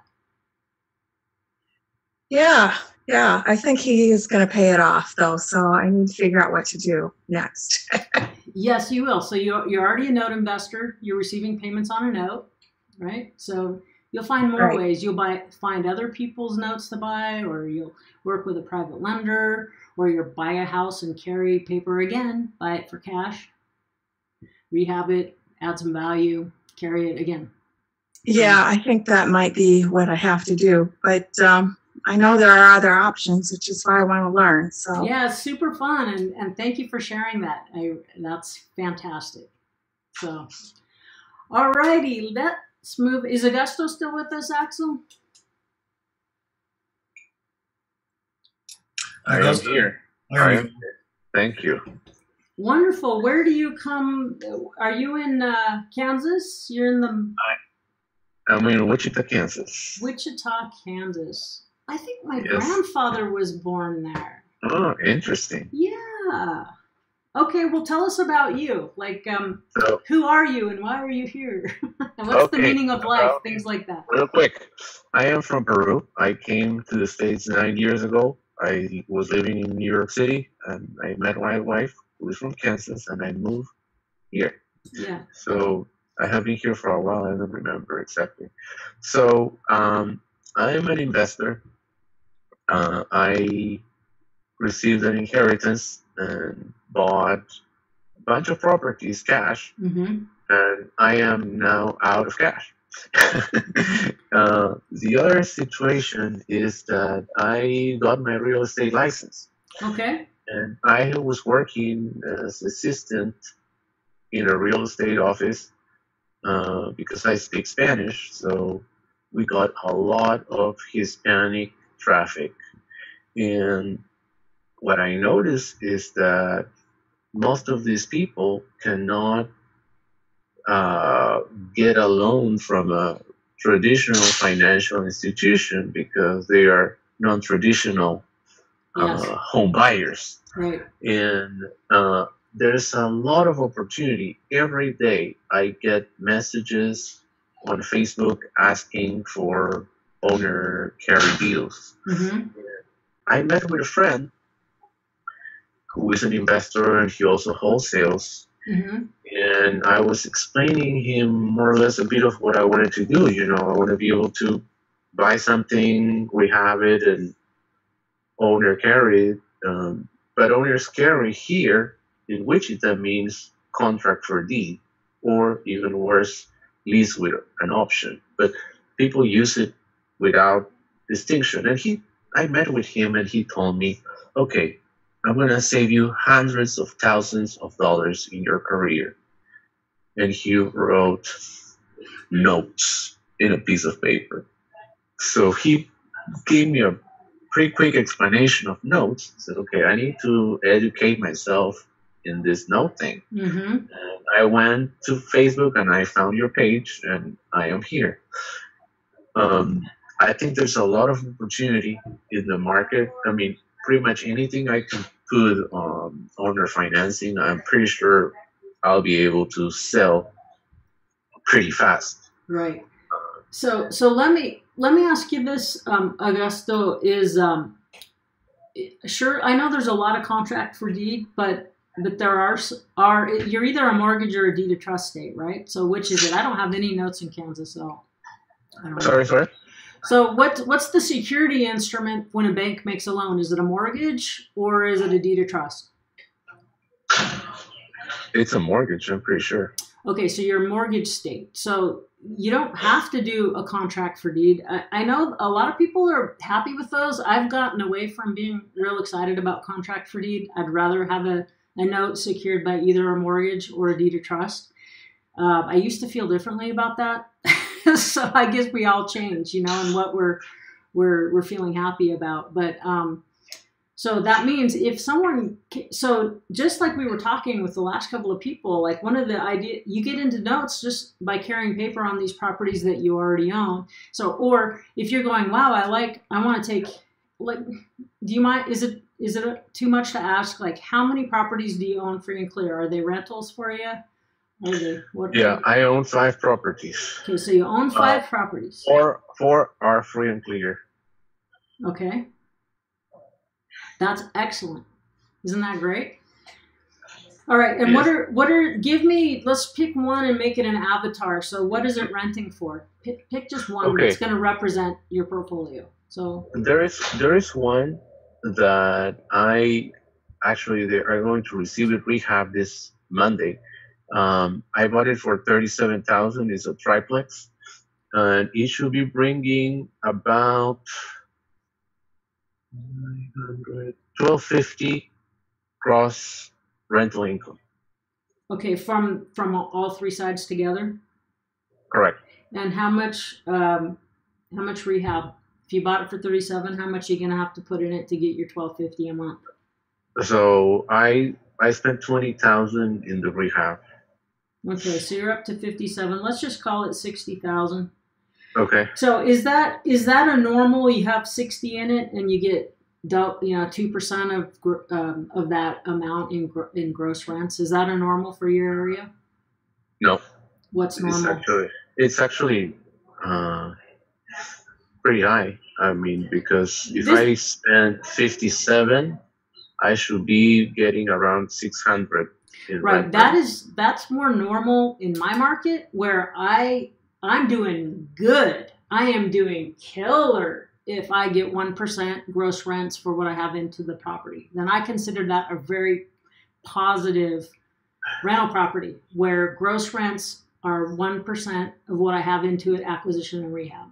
Yeah, I think he is going to pay it off, though, so I need to figure out what to do next. Yes, you will. So you're already a note investor. You're receiving payments on a note, right? So you'll find more ways. You'll find other people's notes to buy, or you'll work with a private lender, or you'll buy a house and carry paper again, buy it for cash, rehab it, add some value, carry it again. Yeah, I think that might be what I have to do. But I know there are other options, which is why I want to learn. So yeah, it's super fun, and thank you for sharing that. That's fantastic. So, all righty, let's move. Is Agusto still with us, Axel? I am here. Thank you. Wonderful. Where do you come? Are you in Kansas? You're in the... I'm in Wichita, Kansas. Wichita, Kansas. I think my grandfather was born there. Oh, interesting. Yeah. Okay, well, tell us about you. Like, who are you and why are you here? And what's the meaning of life? Things like that. Real quick. I am from Peru. I came to the States 9 years ago. I was living in New York City, and I met my wife, who is from Kansas, and I moved here. Yeah. So I have been here for a while. I don't remember exactly. So I am an investor. I received an inheritance and bought a bunch of properties cash, and I am now out of cash. The other situation is that I got my real estate license. Okay. And I was working as assistant in a real estate office because I speak Spanish. So we got a lot of Hispanic traffic. And what I noticed is that most of these people cannot get a loan from a traditional financial institution because they are non-traditional home buyers. Right. And there's a lot of opportunity. Every day I get messages on Facebook asking for owner carry deals. I met with a friend who is an investor, and he also wholesales. And I was explaining him more or less a bit of what I wanted to do. I want to be able to buy something, rehab it, and owner carry it. But owner's carry here in Wichita means contract for deed, or even worse, lease with an option. But people use it without distinction. And I met with him, and he told me, okay, I'm going to save you hundreds of thousands of dollars in your career. And he wrote notes in a piece of paper. So he gave me a pretty quick explanation of notes. He said, okay, I need to educate myself in this note thing. And I went to Facebook and I found your page, and I am here. I think there's a lot of opportunity in the market. I mean, pretty much anything I can put on owner financing, I'm pretty sure I'll be able to sell pretty fast. Right. So let me ask you this, Agusto, is sure, I know there's a lot of contract for deed, but but there are you're either a mortgage or a deed of trust state, right? So which is it? I don't have any notes in Kansas at all. Sorry. So what's the security instrument when a bank makes a loan? Is it a mortgage or is it a deed of trust? It's a mortgage, I'm pretty sure. Okay, so you're a mortgage state. So you don't have to do a contract for deed. I know a lot of people are happy with those. I've gotten away from being real excited about contract for deed. I'd rather have a note secured by either a mortgage or a deed of trust. I used to feel differently about that. So I guess we all change, and what we're feeling happy about. But so that means if someone, so just like we were talking with the last couple of people, like one of the ideas, you get into notes just by carrying paper on these properties that you already own. So, or if you're going, wow, I want to take, like, do you mind, is it too much to ask, like, how many properties do you own free and clear? Are they rentals for you? I own 5 properties. Okay, so you own 5 properties. Four are free and clear. Okay. That's excellent. Isn't that great? All right, and yes. Let's pick one and make it an avatar. So what is it renting for? Pick just one that's going to represent your portfolio. So there is one that they are going to receive it rehab this Monday. I bought it for $37,000. It's a triplex, and it should be bringing about $1,250 gross rental income. Okay, from all 3 sides together. Correct. And how much rehab? If you bought it for $37,000, how much are you gonna have to put in it to get your $1,250 a month? So I spent $20,000 in the rehab. Okay, so you're up to $57,000. Let's just call it $60,000. Okay. So is that a normal? You have 60 in it, and you get 2% of that amount in gross rents. Is that a normal for your area? No. What's normal? It's actually pretty high. I mean, because if I spend 57, I should be getting around 600. Right. That's more normal in my market, where I'm doing good. I am doing killer if I get 1% gross rents for what I have into the property. Then I consider that a very positive rental property, where gross rents are 1% of what I have into it, acquisition and rehab.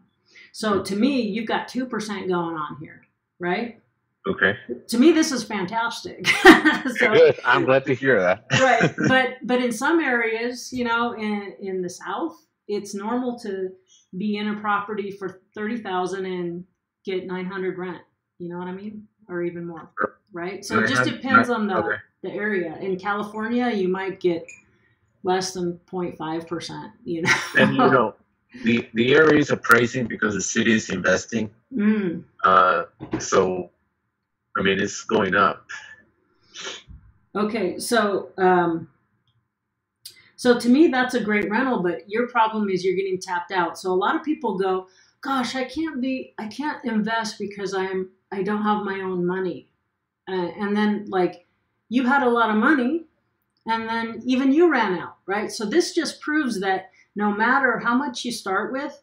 So to me, you've got 2% going on here, right? Okay. To me, this is fantastic. So, good. I'm glad to hear that. Right. But in some areas, in the South, it's normal to be in a property for $30,000 and get $900 rent. You know what I mean? Or even more. Right. So it just depends on the area. In California, you might get less than 0.5%. And the area is appraising because the city is investing. So I mean, it's going up. Okay, so to me, that's a great rental, but your problem is you're getting tapped out. So a lot of people go, gosh, I can't invest because I don't have my own money. And then, like, you had a lot of money, and then even you ran out, right? So this just proves that no matter how much you start with,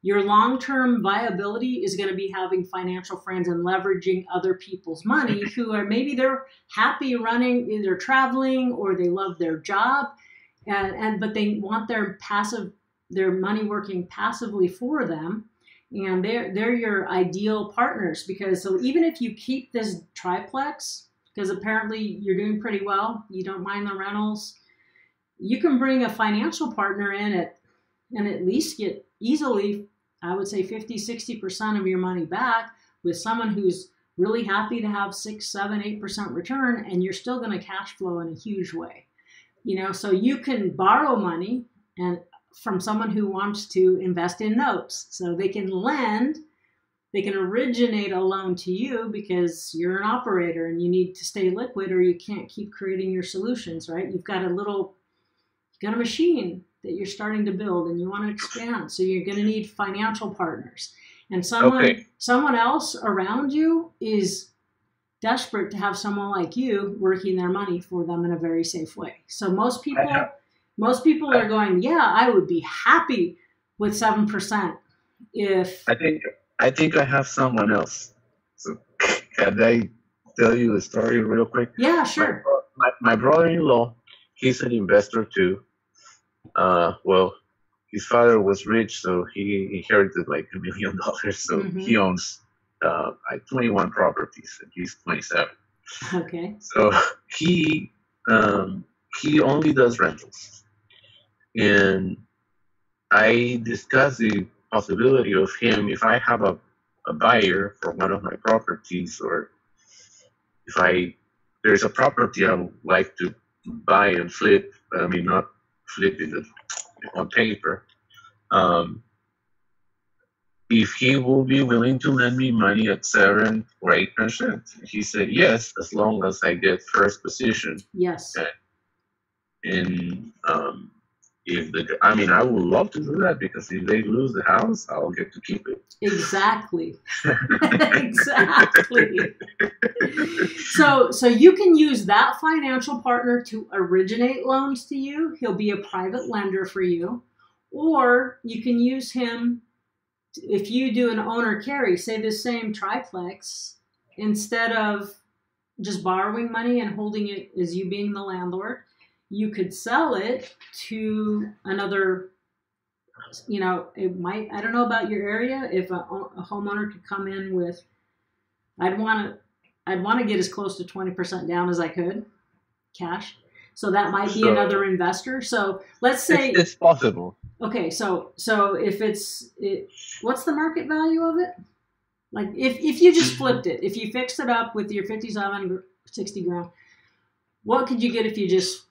your long-term viability is going to be having financial friends and leveraging other people's money who are, maybe they're happy running, either traveling or they love their job, but they want their money working passively for them, and they're your ideal partners. Because so even if you keep this triplex, because apparently you're doing pretty well, you don't mind the rentals, you can bring a financial partner in it and at least get easily, I would say 50-60% of your money back with someone who's really happy to have 6, 7, 8% return, and you're still going to cash flow in a huge way. So you can borrow money and from someone who wants to invest in notes. So they can originate a loan to you because you're an operator and you need to stay liquid or you can't keep creating your solutions, right? You've got a machine that you're starting to build and you want to expand. So you're going to need financial partners. And someone else around you is desperate to have someone like you working their money for them in a very safe way. So most people are going, yeah, I would be happy with 7% if. I think I have someone else. So can I tell you the story real quick? Yeah, sure. My brother-in-law, he's an investor too. Well, his father was rich, so he inherited like $1 million. So he owns 21 properties, and he's 27. Okay. So he only does rentals, and I discussed the possibility of him, if I have a buyer for one of my properties, or if there's a property I would like to buy and flip, but I mean not flip it on paper. If he will be willing to lend me money at 7 or 8%. He said yes, as long as I get first position. Yes. And I would love to do that, because if they lose the house, I'll get to keep it. Exactly. Exactly. So you can use that financial partner to originate loans to you. He'll be a private lender for you. Or you can use him if you do an owner carry, say the same triplex, instead of just borrowing money and holding it as you being the landlord, you could sell it to another, it might, I don't know about your area, if a homeowner could come in with, I'd want to get as close to 20% down as I could, cash. So that might be another investor. So let's say it's possible. Okay, so if what's the market value of it? Like if you just flipped it, if you fixed it up with your 57, 60 grand, what could you get if you just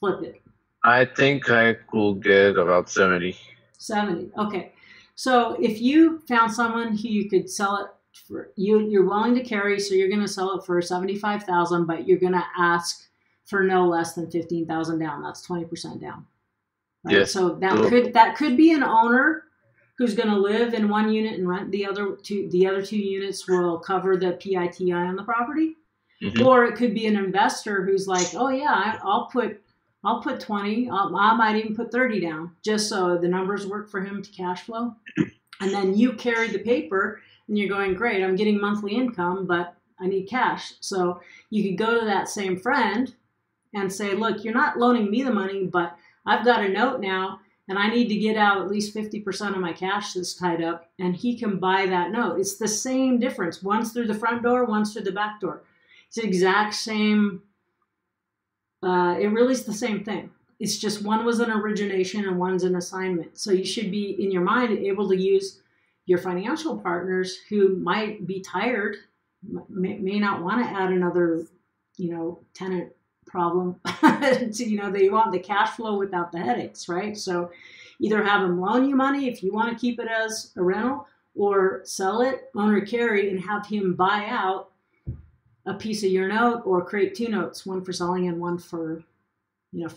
flipped it? I think I could get about 70. 70. Okay. So if you found someone who you could sell it for, you're willing to carry, so you're going to sell it for 75,000, but you're going to ask for no less than 15,000 down. That's 20% down. Right? Yes. So that could be an owner who's going to live in one unit and rent the other two. The other 2 units will cover the PITI on the property, or it could be an investor who's like, oh yeah, I'll put 20. I might even put 30 down, just so the numbers work for him to cash flow. And then you carry the paper, and you're going, great, I'm getting monthly income, but I need cash. So you could go to that same friend and say, look, you're not loaning me the money, but I've got a note now, and I need to get out at least 50% of my cash that's tied up, and he can buy that note. It's the same difference. One's through the front door, one's through the back door. It's the exact same. It really is the same thing. It's just one was an origination and one's an assignment. So you should be, in your mind, able to use your financial partners who might be tired, may not want to add another, tenant problem. They want the cash flow without the headaches, right? So either have them loan you money if you want to keep it as a rental, or sell it, owner carry, and have him buy out a piece of your note, or create 2 notes, one for selling and one for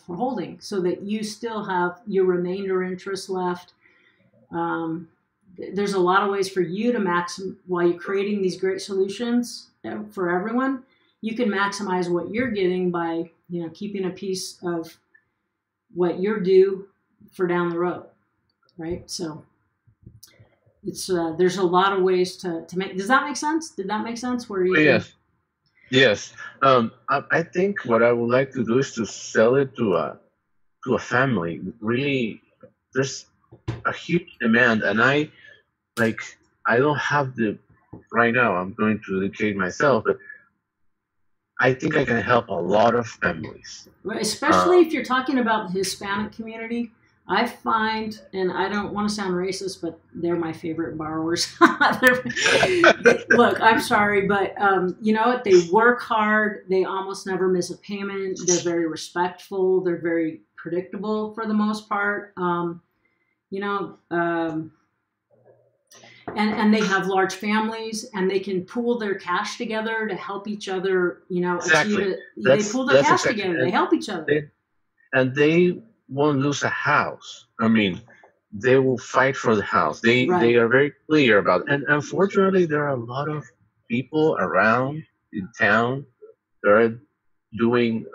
holding, so that you still have your remainder interest left. There's a lot of ways for you to maximize, while you're creating these great solutions for everyone, you can maximize what you're getting by, keeping a piece of what you're due for down the road, right? So it's there's a lot of ways to make. Does that make sense? Did that make sense? Yes. I think what I would like to do is to sell it to a family. Really, there's a huge demand, and I don't have right now. I'm going to educate myself, but I think I can help a lot of families. Especially if you're talking about the Hispanic community. I find, and I don't want to sound racist, but they're my favorite borrowers. Look, I'm sorry, but you know what? They work hard. They almost never miss a payment. They're very respectful. They're very predictable for the most part. And they have large families, and they can pool their cash together to help each other, Exactly. achieve it. They pool their cash together. They help each other. They won't lose a house. I mean, they will fight for the house. They are very clear about it. And unfortunately, there are a lot of people around in town. They're doing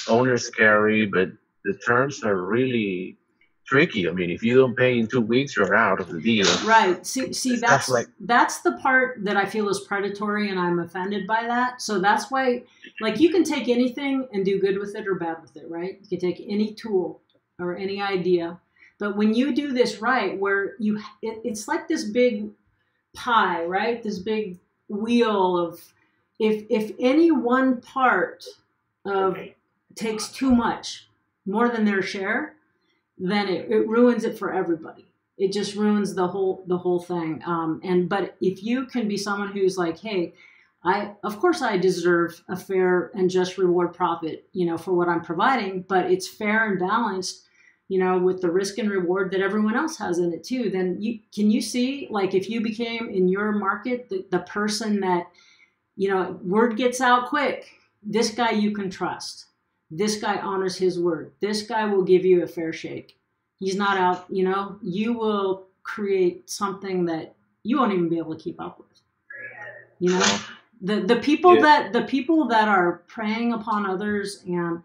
owner's carry, but the terms are really tricky. I mean, if you don't pay in 2 weeks, you're out of the deal. Right. See, Stuff like that's the part that I feel is predatory, and I'm offended by that. So that's why, like, you can take anything and do good with it or bad with it, right? You can take any tool or any idea, but when you do this right, where it's like this big pie, right? This big wheel of, if any one part of takes too much, more than their share, then it ruins it for everybody. It just ruins the whole thing. But if you can be someone who's like, hey, of course I deserve a fair and just reward profit, for what I'm providing, but it's fair and balanced, with the risk and reward that everyone else has in it too. Then can you see, like, if you became in your market the person that, word gets out quick, this guy you can trust. This guy honors his word. This guy will give you a fair shake. He's not out, you will create something that you won't even be able to keep up with. The people that are preying upon others, and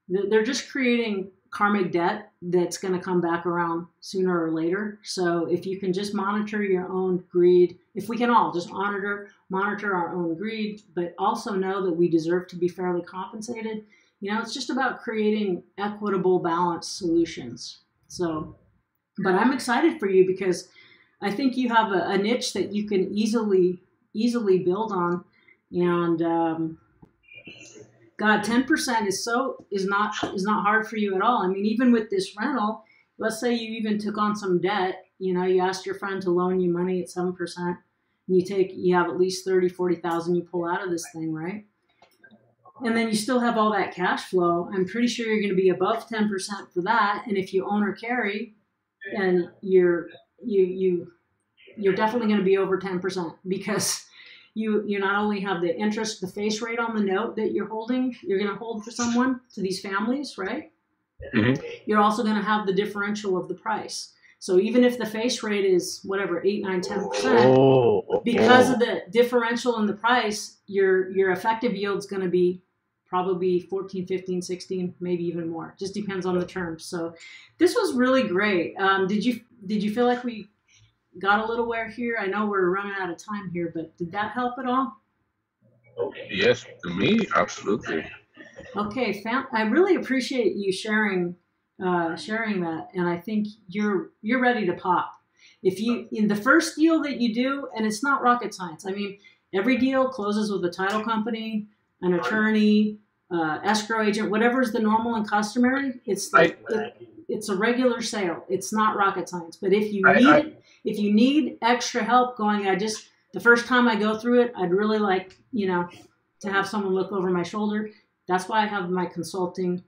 they're just creating karmic debt that's going to come back around sooner or later. So if you can just monitor your own greed, if we can all just monitor our own greed, but also know that we deserve to be fairly compensated, it's just about creating equitable, balanced solutions. So, but I'm excited for you because I think you have a niche that you can easily build on. And God, 10% is not hard for you at all. I mean, even with this rental, let's say you even took on some debt, you asked your friend to loan you money at 7%, and you have at least 30, 40,000 you pull out of this thing, right? And then you still have all that cash flow. I'm pretty sure you're going to be above 10% for that. And if you own or carry, and you're definitely going to be over 10%, because you not only have the interest, the face rate on the note that you're going to hold for someone, to these families, right? Mm-hmm. You're also going to have the differential of the price. So even if the face rate is whatever, 8, 9, 10%, because of the differential in the price, your effective yield's going to be probably 14, 15, 16, maybe even more. Just depends on the terms. So this was really great. Did you feel like we got a little where here? I know we're running out of time here, but did that help at all? Yes, to me, absolutely. Okay, I really appreciate you sharing that, and I think you're ready to pop. If you, in the first deal that you do, and it's not rocket science. I mean, every deal closes with a title company, an attorney, escrow agent, whatever is the normal and customary. It's a regular sale. It's not rocket science. But if you need extra help going, the first time I go through it, I'd really like, to have someone look over my shoulder. That's why I have my consulting,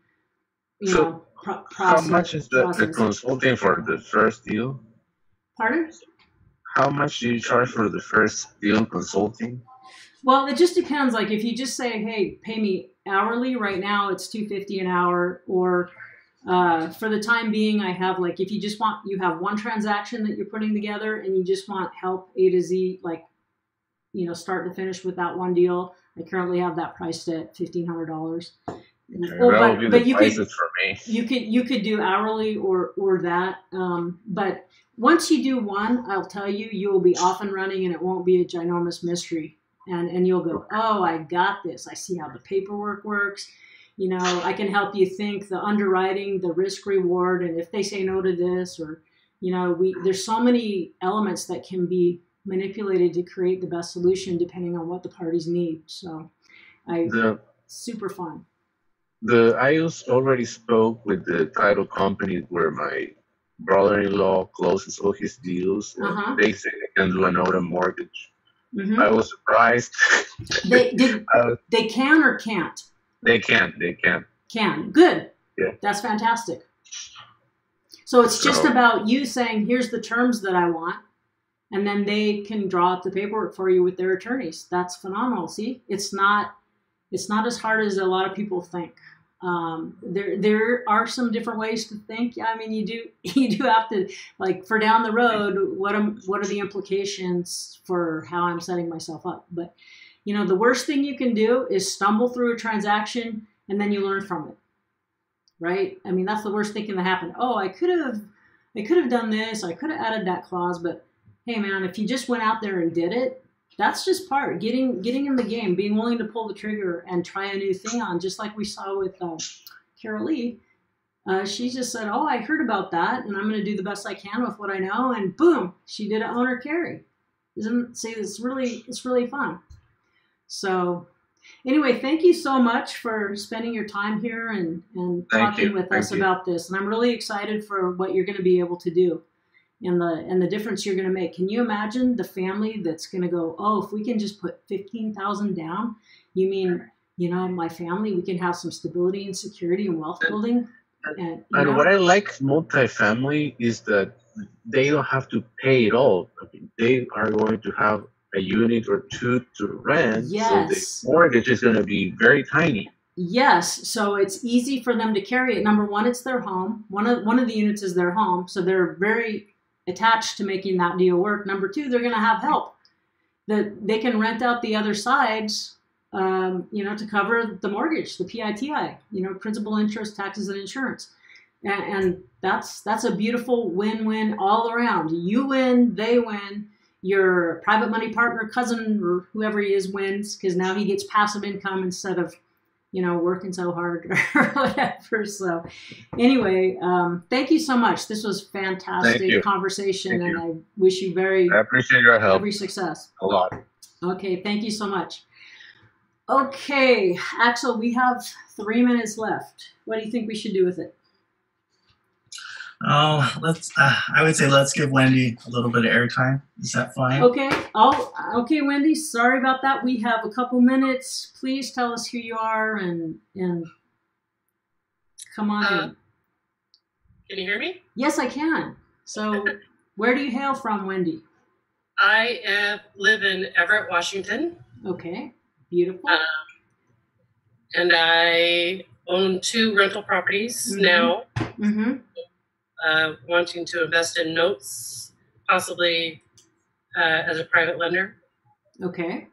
process. How much is the consulting for the first deal? Pardon? How much do you charge for the first deal consulting? Well, it just depends. Like if you just say, hey, pay me hourly, right now it's $250 an hour, or for the time being, I have, like, if you have one transaction that you're putting together and you just want help A to Z, like, start to finish with that one deal, I currently have that priced at $1,500. But you could do hourly or that. But once you do one, I'll tell you, you will be off and running, and it won't be a ginormous mystery. And you'll go, oh, I got this. I see how the paperwork works. I can help you think the underwriting, the risk reward, and if they say no to this, or, there's so many elements that can be manipulated to create the best solution depending on what the parties need. So super fun. I already spoke with the title company where my brother-in-law closes all his deals. And they say they can do an auto mortgage. Mm-hmm. I was surprised. They can or can't? They can. Can. Good. Yeah. That's fantastic. So it's just about you saying, here's the terms that I want, and then they can draw up the paperwork for you with their attorneys. That's phenomenal. See, it's not as hard as a lot of people think. There are some different ways to think. I mean, you do have to, like, for down the road, what are the implications for how I'm setting myself up? But You know, the worst thing you can do is stumble through a transaction and then you learn from it, right? I mean, that's the worst thing that can happen. Oh, I could have done this. I could have added that clause, but hey, man, if you just went out there and did it, that's just part getting in the game, being willing to pull the trigger and try a new thing on, just like we saw with Carol Lee. She just said, "Oh, I heard about that, and I'm going to do the best I can with what I know." And boom, she did an owner carry. It's really fun. So anyway, thank you so much for spending your time here and talking with us about this. And I'm really excited for what you're going to be able to do and the difference you're going to make. Can you imagine the family that's going to go, oh, if we can just put 15,000 down, you mean, you know, my family, we can have some stability and security and wealth building. And what I like multifamily is that they don't have to pay it all. I mean, they are going to have a unit or two to rent, yes. So the mortgage is going to be very tiny. Yes, so it's easy for them to carry it. Number one, it's their home. One of the units is their home, so they're very attached to making that deal work. Number two, they're going to have help. That they can rent out the other sides, you know, to cover the mortgage, the PITI, you know, principal, interest, taxes, and insurance. And that's a beautiful win-win all around. You win, they win. Your private money partner, cousin, or whoever he is wins because now he gets passive income instead of, you know, working so hard or whatever. So anyway, thank you so much. This was fantastic conversation, and I wish you I appreciate your help. Every success. A lot. Okay, thank you so much. Okay, Axel, we have 3 minutes left. What do you think we should do with it? Oh, I would say let's give Wendy a little bit of airtime. Is that fine? Okay. Okay, Wendy. Sorry about that. We have a couple minutes. Please tell us who you are and come on in. Can you hear me? Yes, I can. So, where do you hail from, Wendy? I live in Everett, Washington. Okay. Beautiful. And I own 2 rental properties now. Mm-hmm. Wanting to invest in notes, possibly as a private lender. Okay.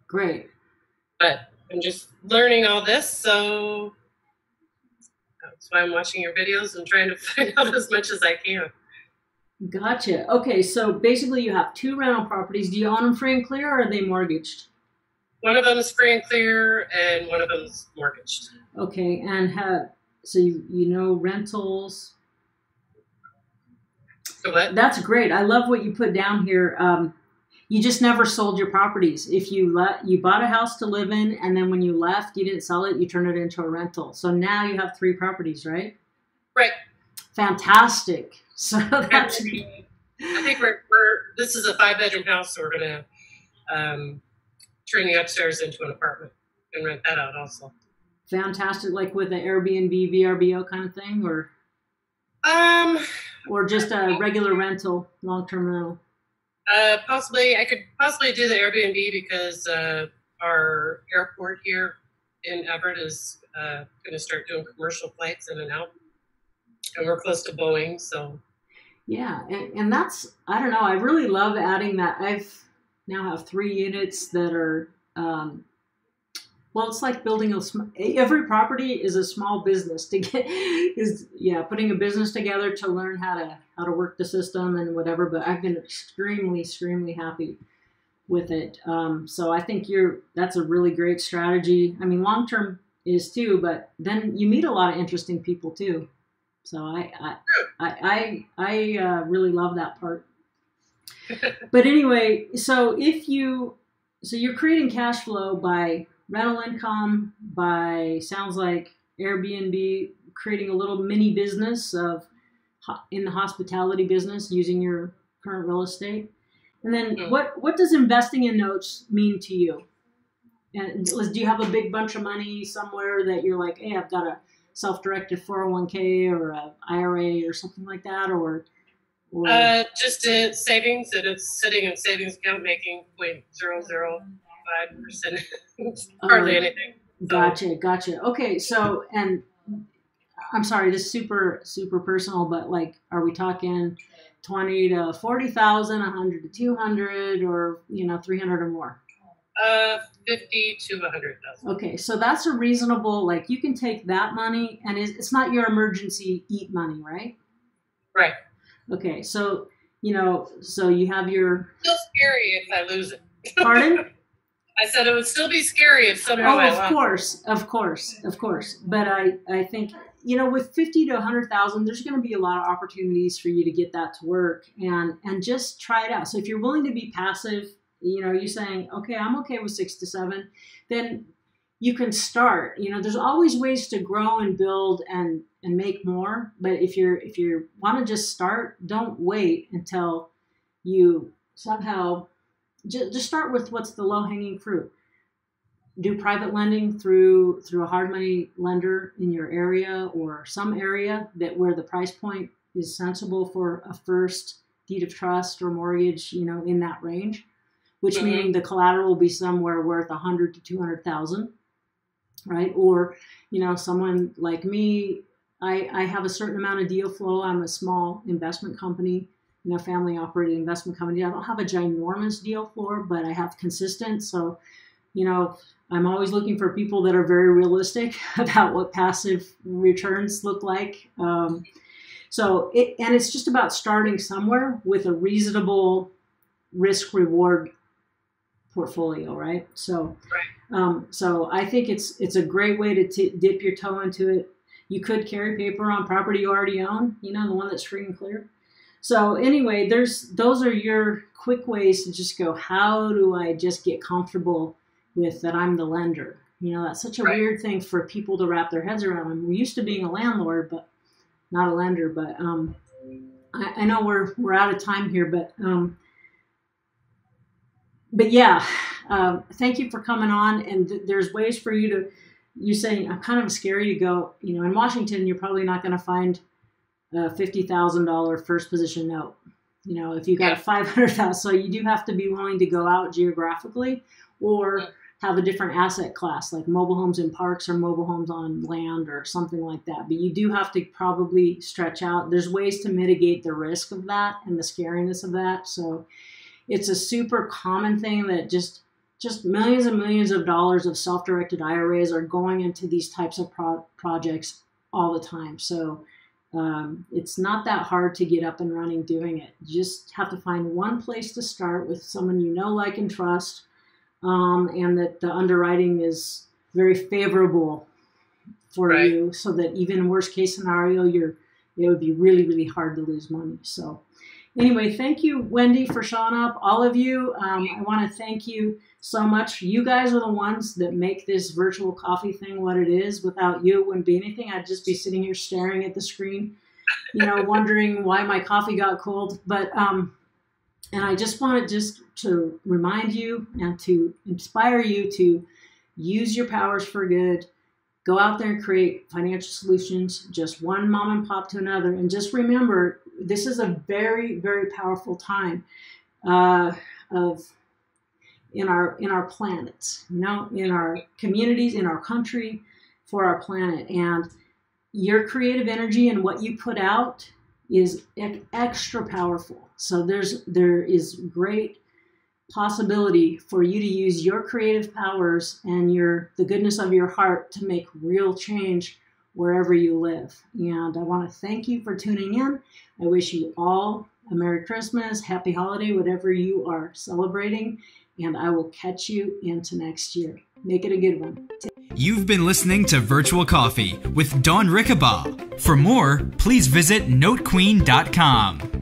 Great. But I'm just learning all this, so that's why I'm watching your videos and trying to find out as much as I can. Gotcha. Okay, so basically you have 2 rental properties. Do you own them free and clear, or are they mortgaged? One of them is free and clear, and one of them is mortgaged. Okay, and so you know rentals. So what? That's great. I love what you put down here. You just never sold your properties. If you bought a house to live in, and then when you left, you didn't sell it. You turned it into a rental. So now you have 3 properties, right? Right. Fantastic. So that's. I think this is a 5-bedroom house, so we're gonna turn the upstairs into an apartment and rent that out also. Fantastic, like with an Airbnb, VRBO kind of thing, or just a regular rental, long-term rental. Possibly, I could possibly do the Airbnb because our airport here in Everett is going to start doing commercial flights in and out, and we're close to Boeing, so. Yeah, and that's, I don't know, I really love adding that. I've now have 3 units that are. Well, it's like building every property is a small business to putting a business together to learn how to work the system and whatever. But I've been extremely happy with it. So I think that's a really great strategy. I mean, long term is too, but then you meet a lot of interesting people too. So I really love that part. But anyway, so you're creating cash flow by rental income, by sounds like Airbnb, creating a little mini business in the hospitality business using your current real estate. And then what does investing in notes mean to you? And do you have a big bunch of money somewhere that you're like, hey, I've got a self-directed 401k or a IRA or something like that, or just savings, and it's sitting in savings account making 0.005%. Hardly anything. Gotcha. Okay, so, and I'm sorry, this is super personal, but like, are we talking 20 to 40,000, 100 to 200, or 300 or more? 50 to 100,000. Okay, so that's a reasonable, like you can take that money and it's not your emergency eat money, right? Right. Okay, so, so you have your... Still scary if I lose it. Pardon? I said it would still be scary if somehow I lost. Of course. But I think, with 50 to 100,000, there's going to be a lot of opportunities for you to get that to work and just try it out. So if you're willing to be passive, you're saying, okay, I'm okay with 6 to 7, then you can start. There's always ways to grow and build and make more. But if you want to just start, don't wait until you somehow just start with what's the low-hanging fruit. Do private lending through a hard money lender in your area or some area where the price point is sensible for a first deed of trust or mortgage, in that range. Which meaning the collateral will be somewhere worth 100 to 200,000, right? Or, someone like me, I have a certain amount of deal flow. I'm a small investment company, family operated investment company. I don't have a ginormous deal flow, but I have consistent. So, I'm always looking for people that are very realistic about what passive returns look like. So it's just about starting somewhere with a reasonable risk reward portfolio, right? So, so I think it's a great way to dip your toe into it. You could carry paper on property you already own, the one that's free and clear. So anyway, those are your quick ways to just go, how do I just get comfortable with that I'm the lender? That's such a weird thing for people to wrap their heads around. I'm used to being a landlord, but not a lender. But I know we're out of time here, but yeah, thank you for coming on. And there's ways for you're saying, I'm kind of scary to go, in Washington, you're probably not going to find a $50,000 first position note. If you got a $500,000, so you do have to be willing to go out geographically or have a different asset class, like mobile homes in parks or mobile homes on land or something like that. But you do have to probably stretch out. There's ways to mitigate the risk of that and the scariness of that. So it's a super common thing that just millions and millions of dollars of self-directed IRAs are going into these types of projects all the time. So it's not that hard to get up and running doing it. You just have to find one place to start with someone like, and trust, and that the underwriting is very favorable for you, so that even worst case scenario, it would be really, really hard to lose money. So anyway, thank you, Wendy, for showing up. All of you, I want to thank you so much. You guys are the ones that make this virtual coffee thing what it is. Without you, it wouldn't be anything. I'd just be sitting here staring at the screen, wondering why my coffee got cold. But and I just wanted to remind you and to inspire you to use your powers for good. Go out there and create financial solutions, just one mom and pop to another. And just remember, this is a very, very powerful time in our planet, in our communities, in our country, for our planet. And your creative energy and what you put out is extra powerful. So there is great possibility for you to use your creative powers and the goodness of your heart to make real change wherever you live. And I want to thank you for tuning in. I wish you all a Merry Christmas, Happy Holiday, whatever you are celebrating, and I will catch you into next year. Make it a good one. You've been listening to Virtual Coffee with Dawn Rickabaugh. For more, please visit notequeen.com.